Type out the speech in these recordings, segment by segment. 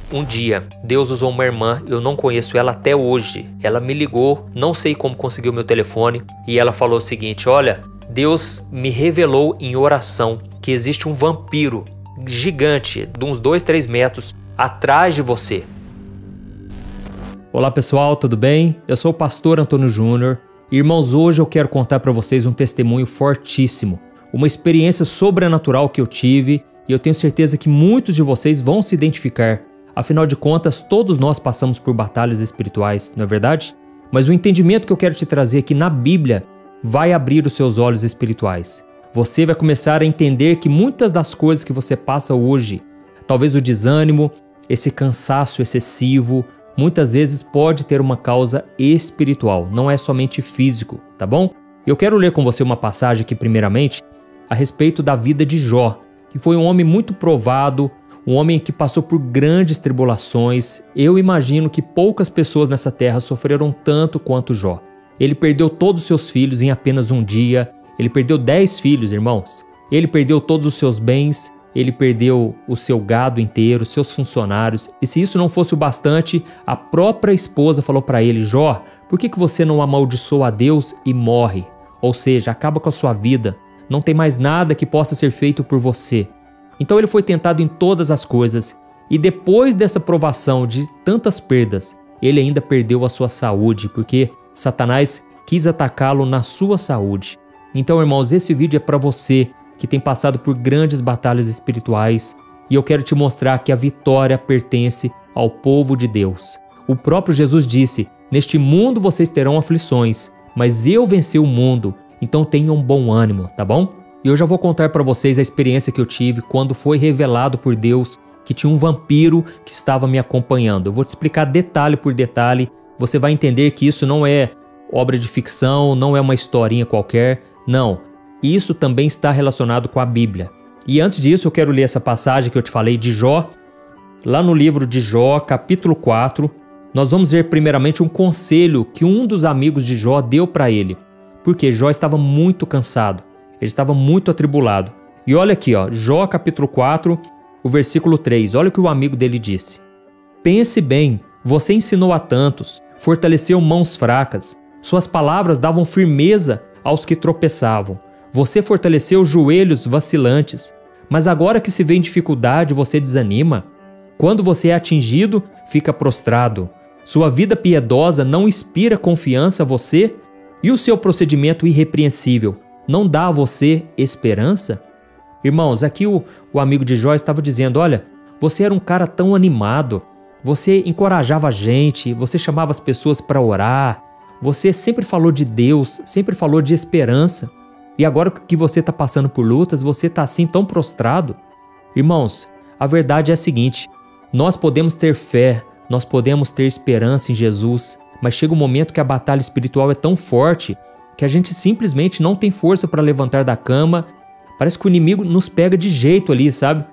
Um dia, Deus usou uma irmã, eu não conheço ela até hoje. Ela me ligou, não sei como conseguiu meu telefone, e ela falou o seguinte: olha, Deus me revelou em oração que existe um vampiro gigante, de uns 2, 3 metros, atrás de você. Olá pessoal, tudo bem? Eu sou o pastor Antônio Júnior. Irmãos, hoje eu quero contar para vocês um testemunho fortíssimo, uma experiência sobrenatural que eu tive, e eu tenho certeza que muitos de vocês vão se identificar. Afinal de contas, todos nós passamos por batalhas espirituais, não é verdade? Mas o entendimento que eu quero te trazer aqui na Bíblia vai abrir os seus olhos espirituais. Você vai começar a entender que muitas das coisas que você passa hoje, talvez o desânimo, esse cansaço excessivo, muitas vezes pode ter uma causa espiritual, não é somente físico, tá bom? Eu quero ler com você uma passagem aqui primeiramente a respeito da vida de Jó, que foi um homem muito provado, um homem que passou por grandes tribulações. Eu imagino que poucas pessoas nessa terra sofreram tanto quanto Jó. Ele perdeu todos os seus filhos em apenas um dia, ele perdeu 10 filhos, irmãos. Ele perdeu todos os seus bens, ele perdeu o seu gado inteiro, seus funcionários. E se isso não fosse o bastante, a própria esposa falou para ele: Jó, por que você não amaldiçoa a Deus e morre? Ou seja, acaba com a sua vida. Não tem mais nada que possa ser feito por você. Então ele foi tentado em todas as coisas. E depois dessa provação de tantas perdas, ele ainda perdeu a sua saúde, porque Satanás quis atacá-lo na sua saúde. Então, irmãos, esse vídeo é para você que tem passado por grandes batalhas espirituais, e eu quero te mostrar que a vitória pertence ao povo de Deus. O próprio Jesus disse: neste mundo vocês terão aflições, mas eu venci o mundo, então tenham bom ânimo, tá bom? E eu já vou contar para vocês a experiência que eu tive quando foi revelado por Deus que tinha um vampiro que estava me acompanhando. Eu vou te explicar detalhe por detalhe, você vai entender que isso não é obra de ficção, não é uma historinha qualquer, não. Isso também está relacionado com a Bíblia. E antes disso, eu quero ler essa passagem que eu te falei de Jó. Lá no livro de Jó, capítulo 4, nós vamos ver primeiramente um conselho que um dos amigos de Jó deu para ele. Porque Jó estava muito cansado, ele estava muito atribulado. E olha aqui, ó, Jó capítulo 4, o versículo 3, olha o que o amigo dele disse. Pense bem, você ensinou a tantos, fortaleceu mãos fracas, suas palavras davam firmeza aos que tropeçavam. Você fortaleceu joelhos vacilantes, mas agora que se vê em dificuldade, você desanima. Quando você é atingido, fica prostrado. Sua vida piedosa não inspira confiança a você? E o seu procedimento irrepreensível não dá a você esperança? Irmãos, aqui o amigo de Jó estava dizendo: olha, você era um cara tão animado, você encorajava a gente, você chamava as pessoas para orar, você sempre falou de Deus, sempre falou de esperança. E agora que você está passando por lutas, você está assim tão prostrado? Irmãos, a verdade é a seguinte: nós podemos ter fé, nós podemos ter esperança em Jesus, mas chega um momento que a batalha espiritual é tão forte que a gente simplesmente não tem força para levantar da cama. Parece que o inimigo nos pega de jeito ali, sabe?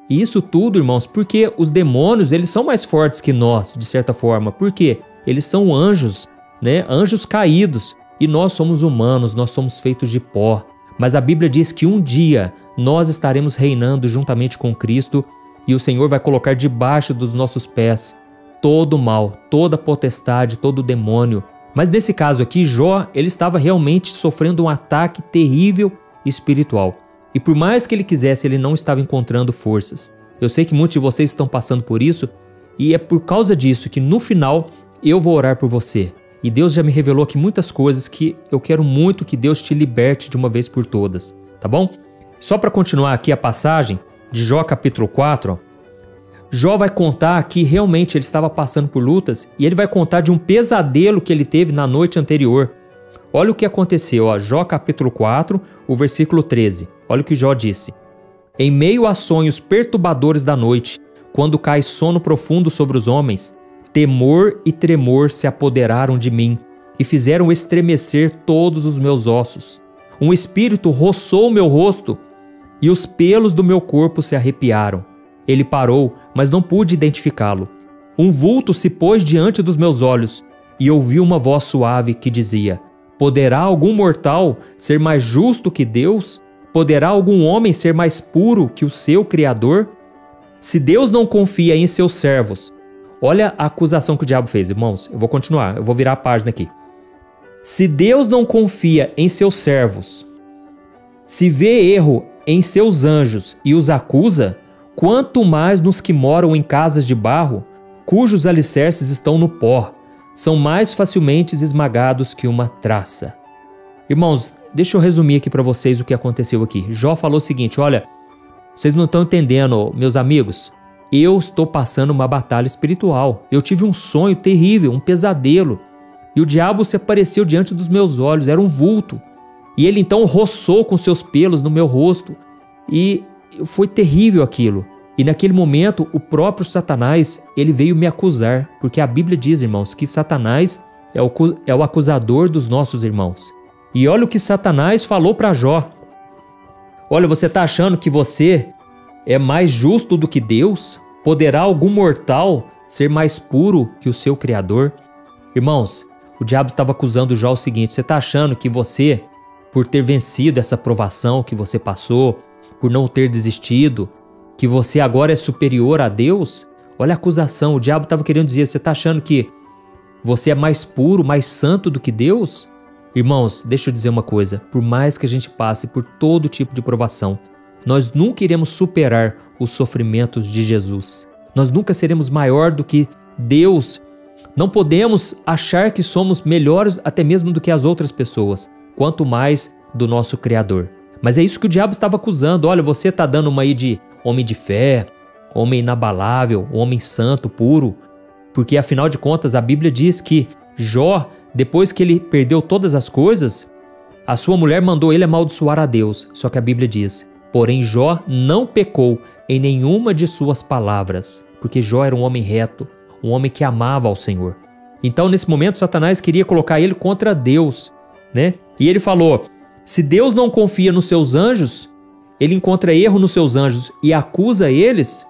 E isso tudo, irmãos, porque os demônios, eles são mais fortes que nós, de certa forma. Por quê? Eles são anjos, né? Anjos caídos. E nós somos humanos, nós somos feitos de pó. Mas a Bíblia diz que um dia nós estaremos reinando juntamente com Cristo e o Senhor vai colocar debaixo dos nossos pés todo o mal, toda a potestade, todo o demônio. Mas nesse caso aqui, Jó, ele estava realmente sofrendo um ataque terrível espiritual. E por mais que ele quisesse, ele não estava encontrando forças. Eu sei que muitos de vocês estão passando por isso e é por causa disso que no final eu vou orar por você. E Deus já me revelou aqui muitas coisas que eu quero muito que Deus te liberte de uma vez por todas, tá bom? Só para continuar aqui a passagem de Jó capítulo 4, ó, Jó vai contar que realmente ele estava passando por lutas e ele vai contar de um pesadelo que ele teve na noite anterior. Olha o que aconteceu, ó, Jó capítulo 4, o versículo 13. Olha o que Jó disse. Em meio a sonhos perturbadores da noite, quando cai sono profundo sobre os homens, temor e tremor se apoderaram de mim e fizeram estremecer todos os meus ossos. Um espírito roçou meu rosto e os pelos do meu corpo se arrepiaram. Ele parou, mas não pude identificá-lo. Um vulto se pôs diante dos meus olhos e ouvi uma voz suave que dizia: poderá algum mortal ser mais justo que Deus? Poderá algum homem ser mais puro que o seu Criador? Se Deus não confia em seus servos, olha a acusação que o diabo fez, irmãos. Eu vou continuar, eu vou virar a página aqui. Se Deus não confia em seus servos, se vê erro em seus anjos e os acusa, quanto mais nos que moram em casas de barro, cujos alicerces estão no pó, são mais facilmente esmagados que uma traça. Irmãos, deixa eu resumir aqui para vocês o que aconteceu aqui. Jó falou o seguinte, olha, vocês não estão entendendo, meus amigos, eu estou passando uma batalha espiritual. Eu tive um sonho terrível, um pesadelo, e o diabo se apareceu diante dos meus olhos, era um vulto. E ele então roçou com seus pelos no meu rosto, e foi terrível aquilo. E naquele momento, o próprio Satanás, ele veio me acusar, porque a Bíblia diz, irmãos, que Satanás é o acusador dos nossos irmãos. E olha o que Satanás falou para Jó. Olha, você está achando que você é mais justo do que Deus? Poderá algum mortal ser mais puro que o seu Criador? Irmãos, o diabo estava acusando Jó o seguinte, você está achando que você, por ter vencido essa provação que você passou, por não ter desistido, que você agora é superior a Deus? Olha a acusação, o diabo estava querendo dizer, você está achando que você é mais puro, mais santo do que Deus? Irmãos, deixa eu dizer uma coisa, por mais que a gente passe por todo tipo de provação, nós nunca iremos superar os sofrimentos de Jesus. Nós nunca seremos maior do que Deus. Não podemos achar que somos melhores até mesmo do que as outras pessoas, quanto mais do nosso Criador. Mas é isso que o diabo estava acusando. Olha, você está dando uma aí de homem de fé, homem inabalável, homem santo, puro. Porque afinal de contas a Bíblia diz que Jó, depois que ele perdeu todas as coisas, a sua mulher mandou ele amaldiçoar a Deus. Só que a Bíblia diz, porém Jó não pecou em nenhuma de suas palavras, porque Jó era um homem reto, um homem que amava ao Senhor. Então nesse momento Satanás queria colocar ele contra Deus, né? E ele falou, se Deus não confia nos seus anjos, ele encontra erro nos seus anjos e acusa eles,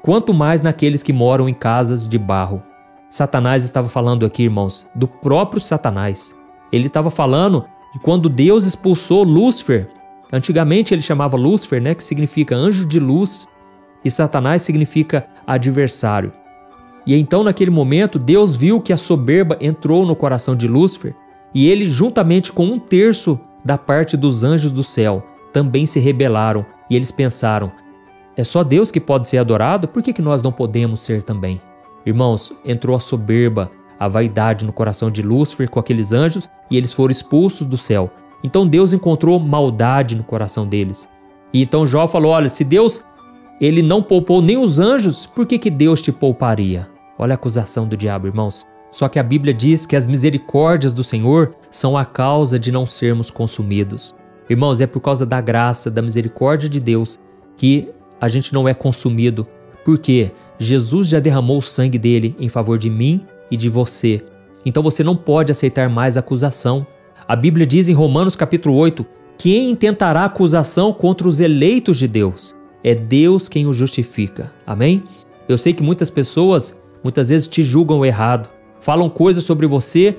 quanto mais naqueles que moram em casas de barro. Satanás estava falando aqui, irmãos, do próprio Satanás. Ele estava falando de quando Deus expulsou Lúcifer. Antigamente ele chamava Lúcifer, né, que significa anjo de luz, e Satanás significa adversário. E então naquele momento Deus viu que a soberba entrou no coração de Lúcifer e ele, juntamente com 1/3 da parte dos anjos do céu, também se rebelaram e eles pensaram, é só Deus que pode ser adorado? Por que nós não podemos ser também? Irmãos, entrou a soberba, a vaidade no coração de Lúcifer com aqueles anjos e eles foram expulsos do céu. Então Deus encontrou maldade no coração deles. E então Jó falou, olha, se Deus ele não poupou nem os anjos, por que Deus te pouparia? Olha a acusação do diabo, irmãos. Só que a Bíblia diz que as misericórdias do Senhor são a causa de não sermos consumidos. Irmãos, é por causa da graça, da misericórdia de Deus que a gente não é consumido, porque Jesus já derramou o sangue dele em favor de mim e de você. Então você não pode aceitar mais acusação. A Bíblia diz em Romanos capítulo 8, quem intentará acusação contra os eleitos de Deus? É Deus quem o justifica. Amém? Eu sei que muitas pessoas, muitas vezes te julgam errado, falam coisas sobre você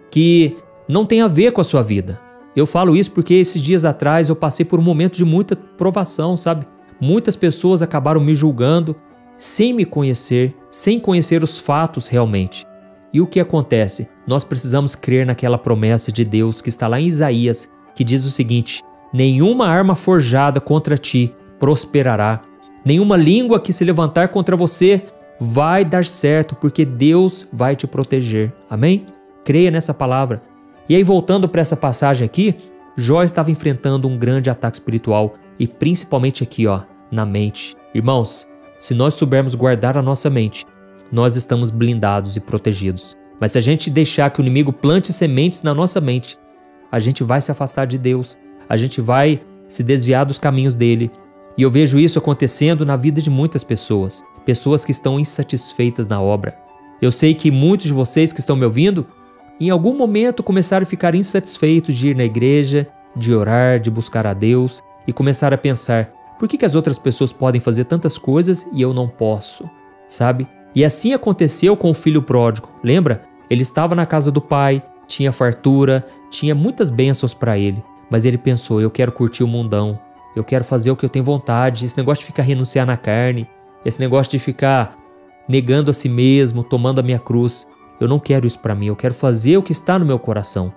que não tem a ver com a sua vida. Eu falo isso porque esses dias atrás eu passei por um momento de muita provação, sabe? Muitas pessoas acabaram me julgando sem me conhecer, sem conhecer os fatos realmente. E o que acontece? Nós precisamos crer naquela promessa de Deus que está lá em Isaías, que diz o seguinte, nenhuma arma forjada contra ti prosperará, nenhuma língua que se levantar contra você vai dar certo, porque Deus vai te proteger. Amém? Creia nessa palavra. E aí, voltando para essa passagem aqui, Jó estava enfrentando um grande ataque espiritual e principalmente aqui, na mente. Irmãos, se nós soubermos guardar a nossa mente, nós estamos blindados e protegidos. Mas se a gente deixar que o inimigo plante sementes na nossa mente, a gente vai se afastar de Deus, a gente vai se desviar dos caminhos dele. E eu vejo isso acontecendo na vida de muitas pessoas, pessoas que estão insatisfeitas na obra. Eu sei que muitos de vocês que estão me ouvindo, em algum momento começaram a ficar insatisfeitos de ir na igreja, de orar, de buscar a Deus e começaram a pensar, por que as outras pessoas podem fazer tantas coisas e eu não posso, sabe? E assim aconteceu com o filho pródigo, lembra? Ele estava na casa do pai, tinha fartura, tinha muitas bênçãos para ele, mas ele pensou, eu quero curtir o mundão, eu quero fazer o que eu tenho vontade, esse negócio de ficar renunciar na carne, Esse negócio de ficar negando a si mesmo, tomando a minha cruz. Eu não quero isso para mim, eu quero fazer o que está no meu coração.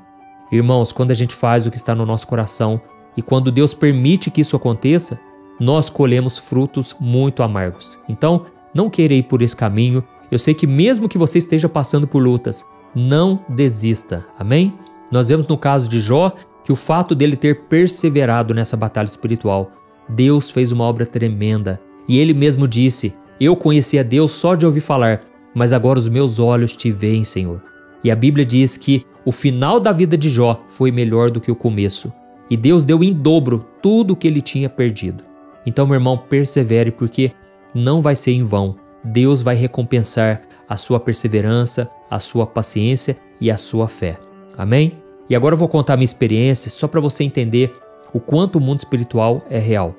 Irmãos, quando a gente faz o que está no nosso coração e quando Deus permite que isso aconteça, nós colhemos frutos muito amargos. Então, não queira ir por esse caminho. Eu sei que mesmo que você esteja passando por lutas, não desista, amém? Nós vemos no caso de Jó que o fato dele ter perseverado nessa batalha espiritual, Deus fez uma obra tremenda. E ele mesmo disse, eu conhecia Deus só de ouvir falar, mas agora os meus olhos te veem, Senhor. E a Bíblia diz que o final da vida de Jó foi melhor do que o começo. E Deus deu em dobro tudo o que ele tinha perdido. Então, meu irmão, persevere, porque não vai ser em vão. Deus vai recompensar a sua perseverança, a sua paciência e a sua fé. Amém? E agora eu vou contar a minha experiência só para você entender o quanto o mundo espiritual é real.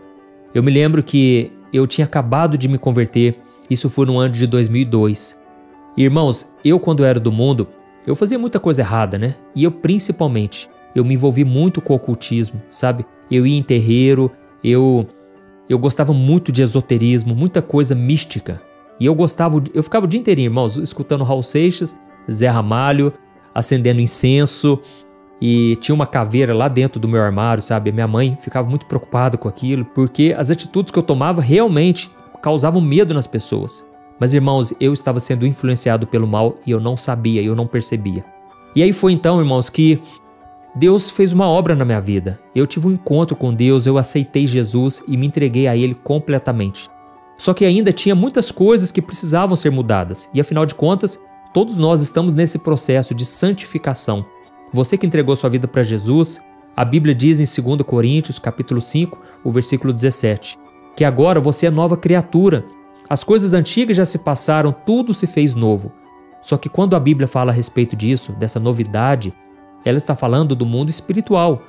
Eu me lembro que eu tinha acabado de me converter, isso foi no ano de 2002. Irmãos, eu quando era do mundo, eu fazia muita coisa errada, né? E eu principalmente, eu me envolvi muito com o ocultismo, sabe? Eu ia em terreiro, eu gostava muito de esoterismo, muita coisa mística. E eu ficava o dia inteirinho, irmãos, escutando Raul Seixas, Zé Ramalho, acendendo incenso, e tinha uma caveira lá dentro do meu armário, sabe? Minha mãe ficava muito preocupada com aquilo, porque as atitudes que eu tomava realmente causavam medo nas pessoas. Mas, irmãos, eu estava sendo influenciado pelo mal e eu não sabia, eu não percebia. E aí foi então, irmãos, que Deus fez uma obra na minha vida. Eu tive um encontro com Deus, eu aceitei Jesus e me entreguei a Ele completamente. Só que ainda tinha muitas coisas que precisavam ser mudadas. E afinal de contas, todos nós estamos nesse processo de santificação. Você que entregou sua vida para Jesus, a Bíblia diz em 2 Coríntios, capítulo 5, o versículo 17, que agora você é nova criatura. As coisas antigas já se passaram, tudo se fez novo. Só que quando a Bíblia fala a respeito disso, dessa novidade, ela está falando do mundo espiritual.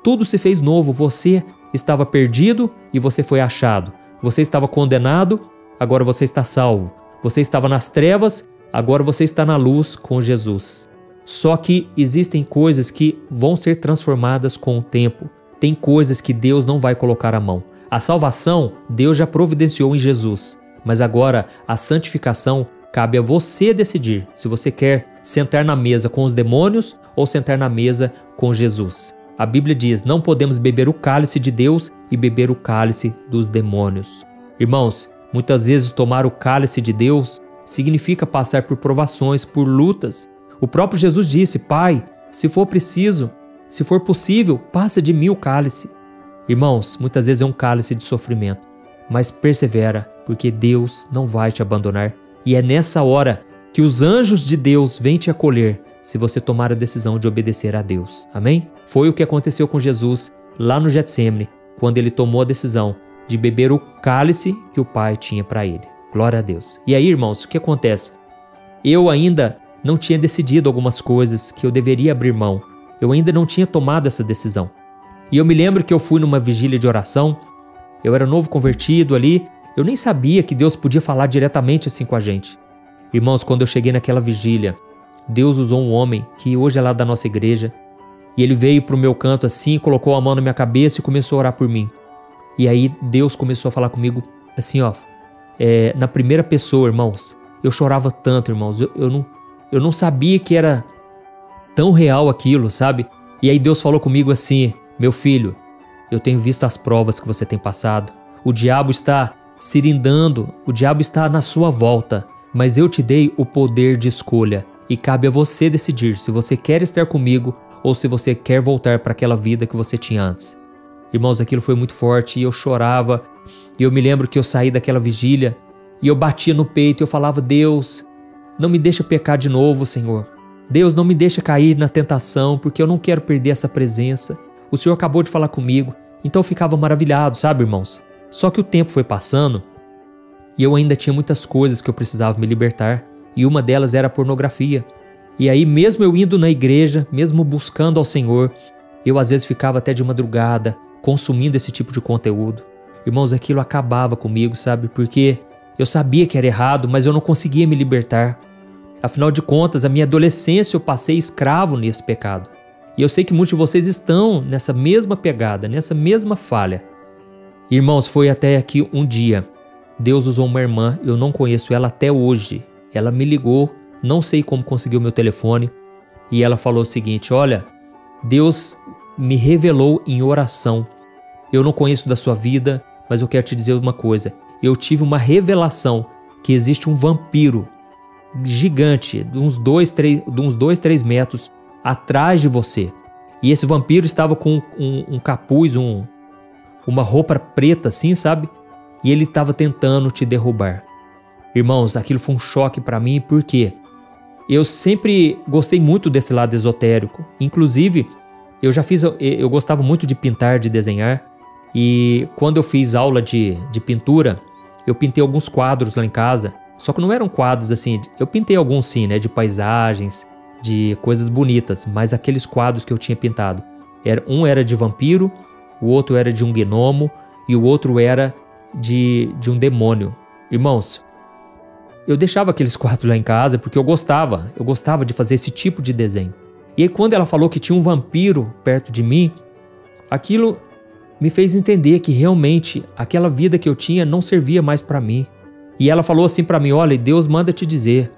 Tudo se fez novo, você estava perdido e você foi achado. Você estava condenado, agora você está salvo. Você estava nas trevas, agora você está na luz com Jesus. Só que existem coisas que vão ser transformadas com o tempo. Tem coisas que Deus não vai colocar a mão. A salvação, Deus já providenciou em Jesus. Mas agora, a santificação, cabe a você decidir se você quer sentar na mesa com os demônios ou sentar na mesa com Jesus. A Bíblia diz, não podemos beber o cálice de Deus e beber o cálice dos demônios. Irmãos, muitas vezes tomar o cálice de Deus significa passar por provações, por lutas. O próprio Jesus disse, Pai, se for preciso, se for possível, passa de mim o cálice. Irmãos, muitas vezes é um cálice de sofrimento, mas persevera, porque Deus não vai te abandonar. E é nessa hora que os anjos de Deus vêm te acolher, se você tomar a decisão de obedecer a Deus. Amém? Foi o que aconteceu com Jesus lá no Getsêmani, quando ele tomou a decisão de beber o cálice que o Pai tinha para ele. Glória a Deus. E aí, irmãos, o que acontece? Eu ainda não tinha decidido algumas coisas que eu deveria abrir mão. Eu ainda não tinha tomado essa decisão. E eu me lembro que eu fui numa vigília de oração, eu era novo convertido ali, eu nem sabia que Deus podia falar diretamente assim com a gente. Irmãos, quando eu cheguei naquela vigília, Deus usou um homem que hoje é lá da nossa igreja, e ele veio pro meu canto assim, colocou a mão na minha cabeça e começou a orar por mim. E aí Deus começou a falar comigo assim, ó, na primeira pessoa, irmãos. Eu chorava tanto, irmãos, eu não sabia que era tão real aquilo, sabe? E aí Deus falou comigo assim, meu filho, eu tenho visto as provas que você tem passado. O diabo está cirindando, o diabo está na sua volta, mas eu te dei o poder de escolha e cabe a você decidir se você quer estar comigo ou se você quer voltar para aquela vida que você tinha antes. Irmãos, aquilo foi muito forte e eu chorava. E eu me lembro que eu saí daquela vigília e eu batia no peito e eu falava, Deus, não me deixa pecar de novo, Senhor. Deus, não me deixa cair na tentação, porque eu não quero perder essa presença. O Senhor acabou de falar comigo. Então eu ficava maravilhado, sabe, irmãos? Só que o tempo foi passando e eu ainda tinha muitas coisas que eu precisava me libertar. E uma delas era a pornografia. E aí, mesmo eu indo na igreja, mesmo buscando ao Senhor, eu às vezes ficava até de madrugada consumindo esse tipo de conteúdo. Irmãos, aquilo acabava comigo, sabe? Porque eu sabia que era errado, mas eu não conseguia me libertar. Afinal de contas, a minha adolescência eu passei escravo nesse pecado. E eu sei que muitos de vocês estão nessa mesma pegada, nessa mesma falha. Irmãos, foi até aqui um dia Deus usou uma irmã, eu não conheço ela até hoje. Ela me ligou, não sei como conseguiu meu telefone, e ela falou o seguinte: olha, Deus me revelou em oração. Eu não conheço da sua vida, mas eu quero te dizer uma coisa. Eu tive uma revelação que existe um vampiro gigante, de uns 2, 3 metros atrás de você. E esse vampiro estava com um capuz, uma roupa preta assim, sabe? E ele estava tentando te derrubar. Irmãos, aquilo foi um choque para mim, porque eu sempre gostei muito desse lado esotérico. Inclusive, eu gostava muito de pintar, de desenhar. E quando eu fiz aula de pintura, eu pintei alguns quadros lá em casa. Só que não eram quadros assim, eu pintei alguns sim, né, de paisagens, de coisas bonitas. Mas aqueles quadros que eu tinha pintado, um era de vampiro, o outro era de um gnomo e o outro era de um demônio. Irmãos, eu deixava aqueles quadros lá em casa porque eu gostava de fazer esse tipo de desenho. E aí quando ela falou que tinha um vampiro perto de mim, aquilo me fez entender que realmente aquela vida que eu tinha não servia mais para mim. E ela falou assim para mim: olha, Deus manda te dizer,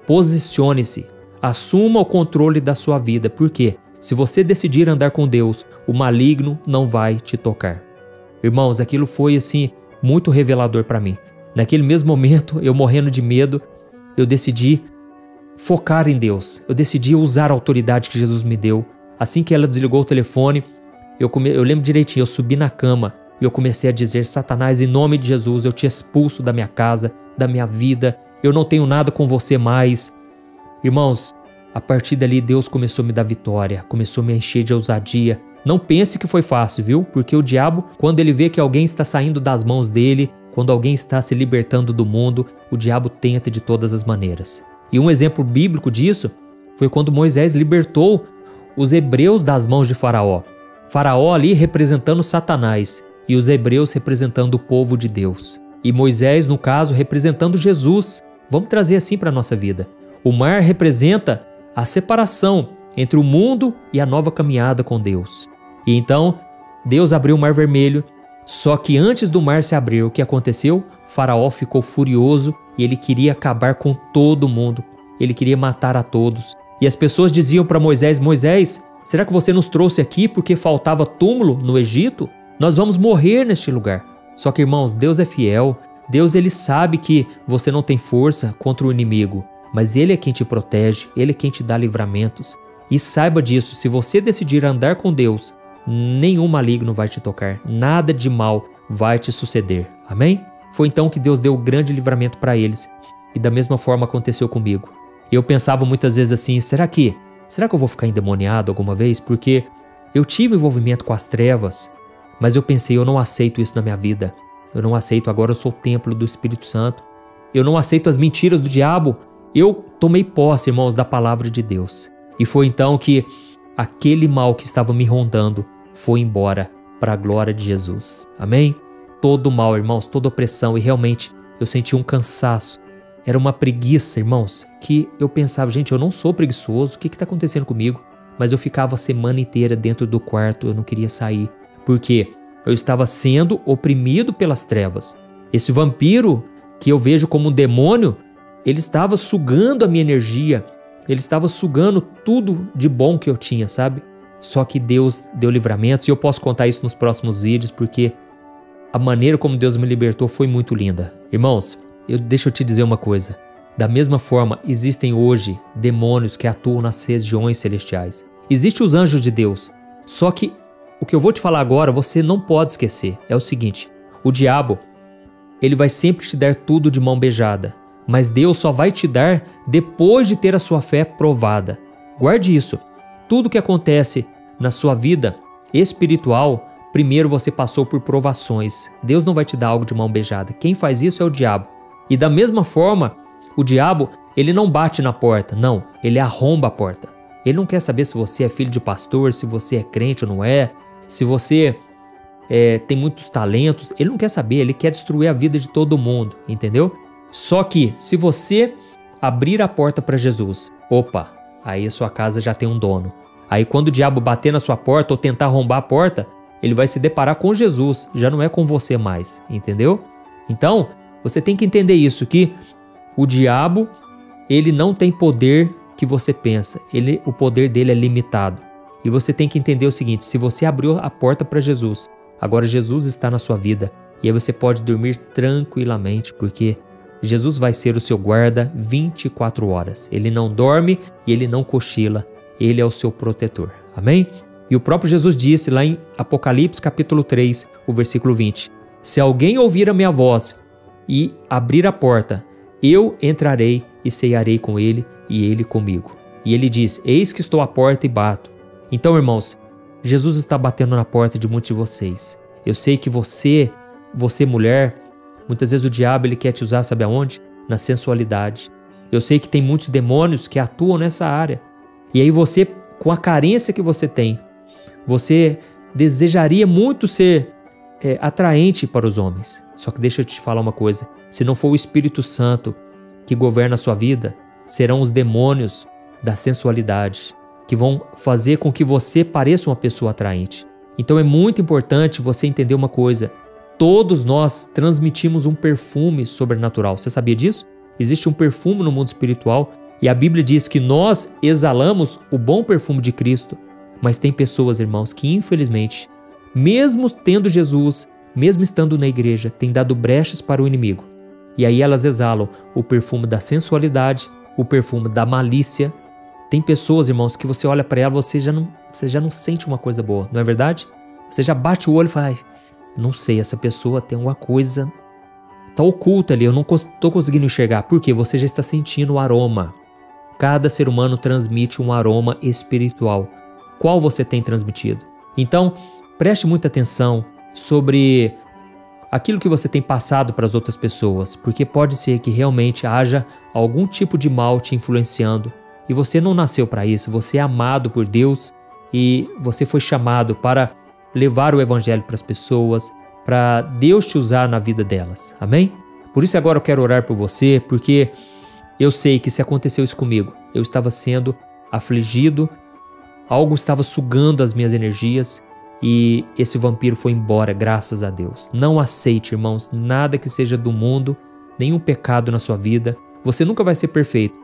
posicione-se, assuma o controle da sua vida, porque se você decidir andar com Deus, o maligno não vai te tocar. Irmãos, aquilo foi assim muito revelador para mim. Naquele mesmo momento, eu morrendo de medo, eu decidi focar em Deus. Eu decidi usar a autoridade que Jesus me deu. Assim que ela desligou o telefone, eu lembro direitinho, eu subi na cama e eu comecei a dizer: Satanás, em nome de Jesus, eu te expulso da minha casa, da minha vida, eu não tenho nada com você mais. Irmãos, a partir dali Deus começou a me dar vitória, começou a me encher de ousadia. Não pense que foi fácil, viu? Porque o diabo, quando ele vê que alguém está saindo das mãos dele, quando alguém está se libertando do mundo, o diabo tenta de todas as maneiras. E um exemplo bíblico disso foi quando Moisés libertou os hebreus das mãos de Faraó. Faraó ali representando Satanás e os hebreus representando o povo de Deus. E Moisés, no caso, representando Jesus. Vamos trazer assim para a nossa vida. O mar representa a separação entre o mundo e a nova caminhada com Deus. E então, Deus abriu o mar vermelho, só que antes do mar se abrir, o que aconteceu? Faraó ficou furioso e ele queria acabar com todo mundo. Ele queria matar a todos. E as pessoas diziam para Moisés: Moisés, será que você nos trouxe aqui porque faltava túmulo no Egito? Nós vamos morrer neste lugar. Só que, irmãos, Deus é fiel. Deus, ele sabe que você não tem força contra o inimigo, mas ele é quem te protege, ele é quem te dá livramentos. E saiba disso, se você decidir andar com Deus, nenhum maligno vai te tocar, nada de mal vai te suceder. Amém? Foi então que Deus deu grande livramento para eles. E da mesma forma aconteceu comigo. Eu pensava muitas vezes assim: será que eu vou ficar endemoniado alguma vez? Porque eu tive envolvimento com as trevas, mas eu pensei: eu não aceito isso na minha vida. Eu não aceito, agora eu sou o templo do Espírito Santo. Eu não aceito as mentiras do diabo. Eu tomei posse, irmãos, da palavra de Deus. E foi então que aquele mal que estava me rondando foi embora para a glória de Jesus. Amém? Todo mal, irmãos, toda opressão. E realmente eu senti um cansaço. Era uma preguiça, irmãos, que eu pensava: gente, eu não sou preguiçoso. O que está acontecendo comigo? Mas eu ficava a semana inteira dentro do quarto. Eu não queria sair. Por quê? Eu estava sendo oprimido pelas trevas. Esse vampiro, que eu vejo como um demônio, ele estava sugando a minha energia. Ele estava sugando tudo de bom que eu tinha, sabe? Só que Deus deu livramentos, e eu posso contar isso nos próximos vídeos, porque a maneira como Deus me libertou foi muito linda. Irmãos, deixa eu te dizer uma coisa. Da mesma forma, existem hoje demônios que atuam nas regiões celestiais. Existem os anjos de Deus. Só que o que eu vou te falar agora, você não pode esquecer. É o seguinte: o diabo, ele vai sempre te dar tudo de mão beijada. Mas Deus só vai te dar depois de ter a sua fé provada. Guarde isso. Tudo que acontece na sua vida espiritual, primeiro você passou por provações. Deus não vai te dar algo de mão beijada. Quem faz isso é o diabo. E da mesma forma, o diabo, ele não bate na porta. Não, ele arromba a porta. Ele não quer saber se você é filho de pastor, se você é crente ou não é, se você tem muitos talentos. Ele não quer saber, ele quer destruir a vida de todo mundo, entendeu? Só que se você abrir a porta para Jesus, opa, aí a sua casa já tem um dono. Aí quando o diabo bater na sua porta ou tentar arrombar a porta, ele vai se deparar com Jesus, já não é com você mais, entendeu? Então, Você tem que entender isso, que o diabo, ele não tem poder que você pensa. O poder dele é limitado. E você tem que entender o seguinte, se você abriu a porta para Jesus, agora Jesus está na sua vida. E aí você pode dormir tranquilamente, porque Jesus vai ser o seu guarda 24 horas. Ele não dorme e ele não cochila. Ele é o seu protetor. Amém? E o próprio Jesus disse lá em Apocalipse capítulo 3, o versículo 20. Se alguém ouvir a minha voz e abrir a porta, eu entrarei e ceiarei com ele e ele comigo. E ele diz, eis que estou à porta e bato. Então, irmãos, Jesus está batendo na porta de muitos de vocês. Eu sei que você mulher, muitas vezes o diabo ele quer te usar, sabe aonde? Na sensualidade. Eu sei que tem muitos demônios que atuam nessa área. E aí você, com a carência que você tem, você desejaria muito ser atraente para os homens. Só que deixa eu te falar uma coisa. Se não for o Espírito Santo que governa a sua vida, serão os demônios da sensualidade que vão fazer com que você pareça uma pessoa atraente. Então é muito importante você entender uma coisa. Todos nós transmitimos um perfume sobrenatural. Você sabia disso? Existe um perfume no mundo espiritual e a Bíblia diz que nós exalamos o bom perfume de Cristo. Mas tem pessoas, irmãos, que infelizmente, mesmo tendo Jesus, mesmo estando na igreja, têm dado brechas para o inimigo. E aí elas exalam o perfume da sensualidade, o perfume da malícia. Tem pessoas, irmãos, que você olha para ela, você já não sente uma coisa boa, não é verdade? Você já bate o olho e fala, ai, não sei, essa pessoa tem uma coisa, tá oculta ali, eu não estou conseguindo enxergar. Por quê? Você já está sentindo o aroma. Cada ser humano transmite um aroma espiritual. Qual você tem transmitido? Então, preste muita atenção sobre aquilo que você tem passado para as outras pessoas, porque pode ser que realmente haja algum tipo de mal te influenciando e você não nasceu para isso, você é amado por Deus e você foi chamado para levar o evangelho para as pessoas, para Deus te usar na vida delas, amém? Por isso agora eu quero orar por você, porque eu sei que se aconteceu isso comigo, eu estava sendo afligido, algo estava sugando as minhas energias e esse vampiro foi embora, graças a Deus. Não aceite, irmãos, nada que seja do mundo, nenhum pecado na sua vida. Você nunca vai ser perfeito,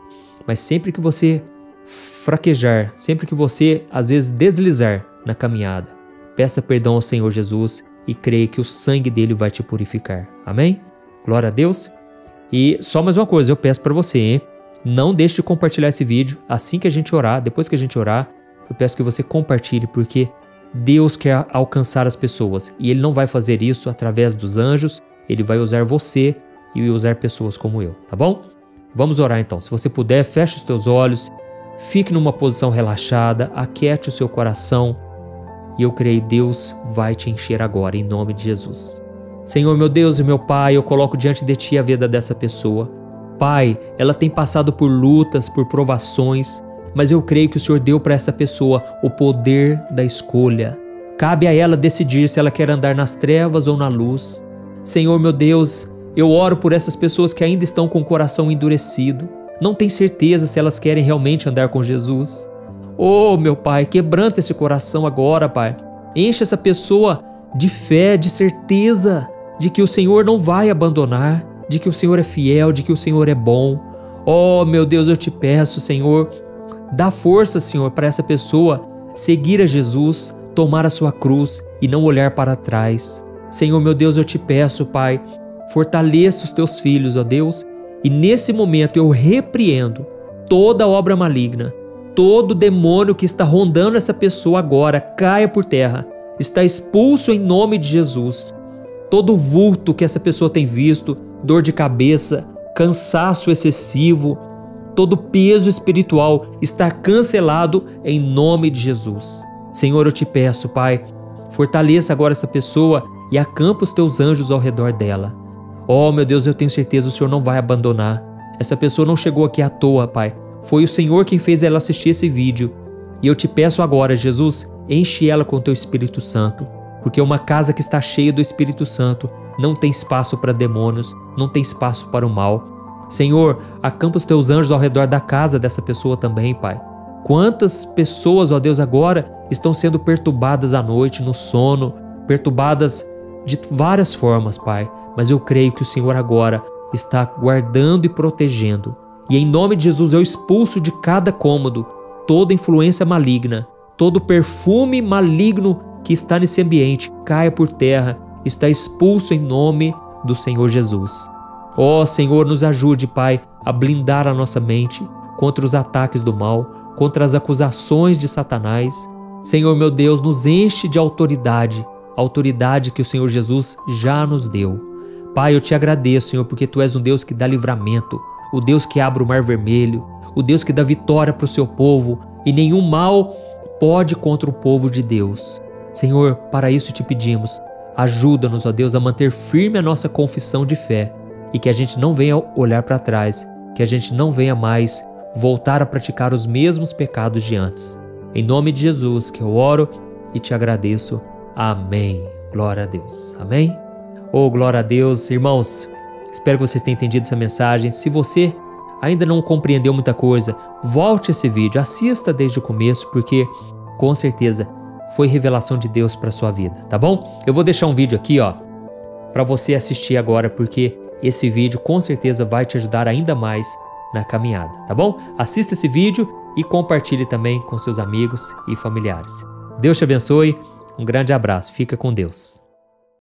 mas sempre que você fraquejar, sempre que você, às vezes, deslizar na caminhada, peça perdão ao Senhor Jesus e creia que o sangue dele vai te purificar. Amém? Glória a Deus. E só mais uma coisa, eu peço para você, hein? Não deixe de compartilhar esse vídeo. Assim que a gente orar, depois que a gente orar, eu peço que você compartilhe, porque Deus quer alcançar as pessoas e Ele não vai fazer isso através dos anjos, Ele vai usar você e usar pessoas como eu, tá bom? Vamos orar então. Se você puder, feche os teus olhos, fique numa posição relaxada, aquiete o seu coração e eu creio que Deus vai te encher agora, em nome de Jesus. Senhor, meu Deus e meu Pai, eu coloco diante de Ti a vida dessa pessoa. Pai, ela tem passado por lutas, por provações, mas eu creio que o Senhor deu para essa pessoa o poder da escolha. Cabe a ela decidir se ela quer andar nas trevas ou na luz. Senhor, meu Deus, eu oro por essas pessoas que ainda estão com o coração endurecido, não têm certeza se elas querem realmente andar com Jesus. Oh, meu Pai, quebranta esse coração agora, Pai. Enche essa pessoa de fé, de certeza de que o Senhor não vai abandonar, de que o Senhor é fiel, de que o Senhor é bom. Oh, meu Deus, eu te peço, Senhor, dá força, Senhor, para essa pessoa seguir a Jesus, tomar a sua cruz e não olhar para trás. Senhor, meu Deus, eu te peço, Pai, fortaleça os teus filhos, ó Deus, e nesse momento eu repreendo toda obra maligna, todo demônio que está rondando essa pessoa agora, caia por terra, está expulso em nome de Jesus. Todo vulto que essa pessoa tem visto, dor de cabeça, cansaço excessivo, todo peso espiritual está cancelado em nome de Jesus. Senhor, eu te peço, Pai, fortaleça agora essa pessoa e acampa os teus anjos ao redor dela. Oh, meu Deus, eu tenho certeza o Senhor não vai abandonar. Essa pessoa não chegou aqui à toa, Pai. Foi o Senhor quem fez ela assistir esse vídeo. E eu te peço agora, Jesus, enche ela com o teu Espírito Santo, porque uma casa que está cheia do Espírito Santo não tem espaço para demônios, não tem espaço para o mal. Senhor, acampa os teus anjos ao redor da casa dessa pessoa também, Pai. Quantas pessoas, ó Deus, agora estão sendo perturbadas à noite, no sono, perturbadas de várias formas, Pai. mas eu creio que o Senhor agora está guardando e protegendo. E em nome de Jesus eu expulso de cada cômodo toda influência maligna, todo perfume maligno que está nesse ambiente, caia por terra, está expulso em nome do Senhor Jesus. Ó Senhor, nos ajude, Pai, a blindar a nossa mente contra os ataques do mal, contra as acusações de Satanás. Senhor, meu Deus, nos enche de autoridade, a autoridade que o Senhor Jesus já nos deu. Pai, eu te agradeço, Senhor, porque Tu és um Deus que dá livramento, o Deus que abre o mar vermelho, o Deus que dá vitória para o seu povo, e nenhum mal pode contra o povo de Deus. Senhor, para isso te pedimos, ajuda-nos, ó Deus, a manter firme a nossa confissão de fé e que a gente não venha olhar para trás, que a gente não venha mais voltar a praticar os mesmos pecados de antes. Em nome de Jesus que eu oro e te agradeço. Amém. Glória a Deus. Amém? Oh, glória a Deus. Irmãos, espero que vocês tenham entendido essa mensagem. Se você ainda não compreendeu muita coisa, volte esse vídeo, assista desde o começo, porque com certeza foi revelação de Deus para sua vida, tá bom? Eu vou deixar um vídeo aqui, ó, para você assistir agora, porque esse vídeo com certeza vai te ajudar ainda mais na caminhada, tá bom? Assista esse vídeo e compartilhe também com seus amigos e familiares. Deus te abençoe, um grande abraço, fica com Deus.